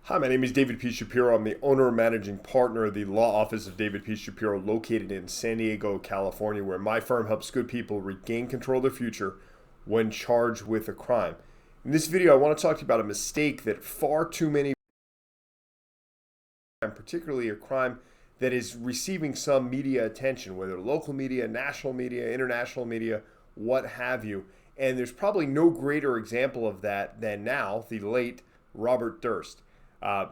Hi, my name is David P Shapiro. I'm the owner and managing partner of the law office of David P Shapiro, located in San Diego, California, where my firm helps good people regain control of their future when charged with a crime. In this video, I want to talk to you about a mistake that far too many, particularly a crime that is receiving some media attention, whether local media, national media, international media, what have you. And there's probably no greater example of that than now, the late Robert Durst.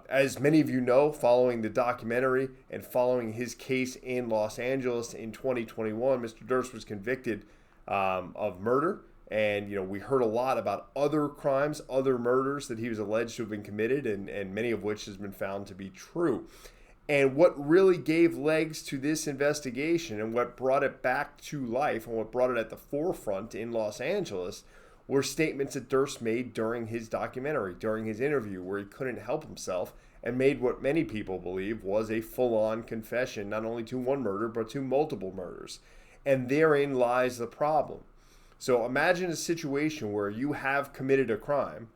As many of you know, following the documentary and following his case in Los Angeles in 2021, Mr. Durst was convicted of murder. And, we heard a lot about other crimes, other murders that he was alleged to have been committed, and many of which has been found to be true. And what really gave legs to this investigation and what brought it back to life and what brought it at the forefront in Los Angeles were statements that Durst made during his documentary, during his interview, where he couldn't help himself and made what many people believe was a full-on confession, not only to one murder, but to multiple murders. And therein lies the problem. So imagine a situation where you have committed a crime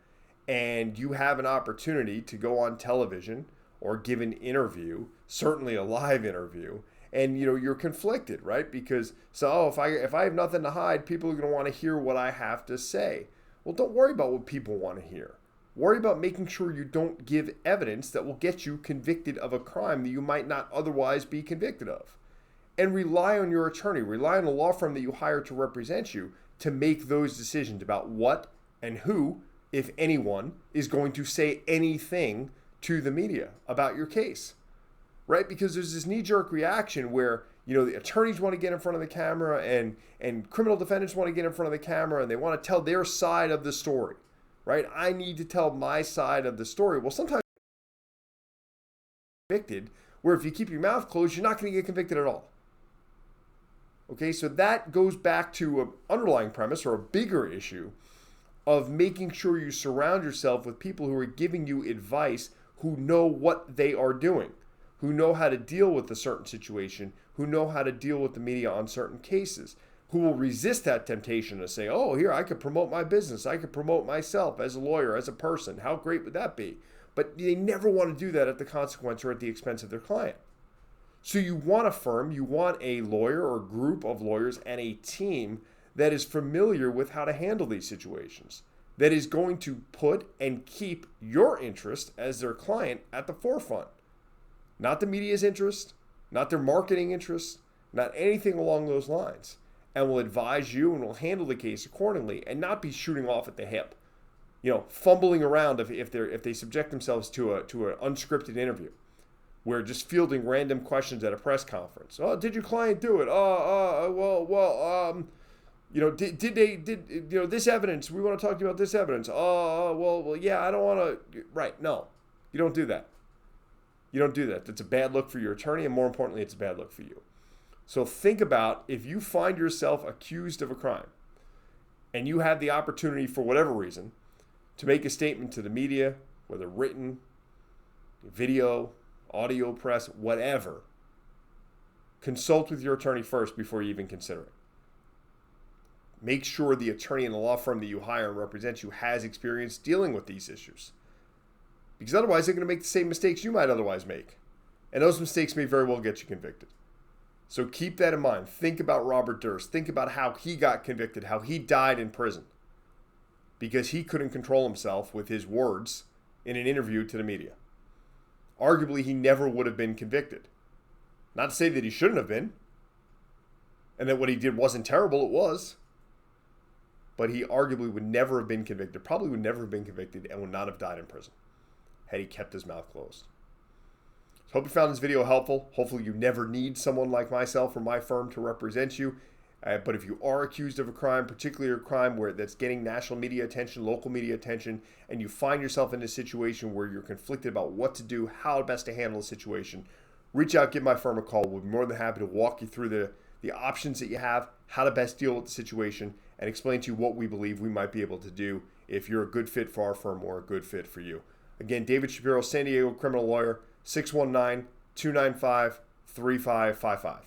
and you have an opportunity to go on television or give an interview, certainly a live interview, and you're conflicted, right? Because if I have nothing to hide, people are going to want to hear what I have to say. Well, don't worry about what people want to hear. Worry about making sure you don't give evidence that will get you convicted of a crime that you might not otherwise be convicted of. And rely on your attorney, rely on the law firm that you hire to represent you to make those decisions about what and who, if anyone, is going to say anything to the media about your case. Right? Because there's this knee-jerk reaction where, the attorneys want to get in front of the camera and criminal defendants want to get in front of the camera and they want to tell their side of the story, right? I need to tell my side of the story. Well, sometimes you're convicted where if you keep your mouth closed, you're not going to get convicted at all. Okay, so that goes back to an underlying premise or a bigger issue of making sure you surround yourself with people who are giving you advice, who know what they are doing, who know how to deal with a certain situation, who know how to deal with the media on certain cases, who will resist that temptation to say, oh, here, I could promote my business. I could promote myself as a lawyer, as a person. How great would that be? But they never want to do that at the consequence or at the expense of their client. So you want a firm, you want a lawyer or group of lawyers and a team that is familiar with how to handle these situations, that is going to put and keep your interest as their client at the forefront. Not the media's interest, not their marketing interest, not anything along those lines, and will advise you and will handle the case accordingly and not be shooting off at the hip, fumbling around if they subject themselves to an unscripted interview, where just fielding random questions at a press conference. Oh, did your client do it? Did this evidence? We want to talk to you about this evidence. Yeah, I don't want to. Right? No, you don't do that. You don't do that. That's a bad look for your attorney, and more importantly, it's a bad look for you. So think about if you find yourself accused of a crime and you have the opportunity for whatever reason to make a statement to the media, whether written, video, audio press, whatever, consult with your attorney first before you even consider it. Make sure the attorney in the law firm that you hire and represents you has experience dealing with these issues. Because otherwise, they're going to make the same mistakes you might otherwise make. And those mistakes may very well get you convicted. So keep that in mind. Think about Robert Durst. Think about how he got convicted, how he died in prison. Because he couldn't control himself with his words in an interview to the media. Arguably, he never would have been convicted. Not to say that he shouldn't have been. And that what he did wasn't terrible, it was. But he arguably would never have been convicted, probably would never have been convicted, and would not have died in prison had he kept his mouth closed. So hope you found this video helpful. Hopefully you never need someone like myself or my firm to represent you. But if you are accused of a crime, particularly a crime that's getting national media attention, local media attention, and you find yourself in a situation where you're conflicted about what to do, how best to handle the situation, reach out, give my firm a call. We'll be more than happy to walk you through the options that you have, how to best deal with the situation, and explain to you what we believe we might be able to do if you're a good fit for our firm or a good fit for you. Again, David Shapiro, San Diego criminal lawyer, 619-295-3555.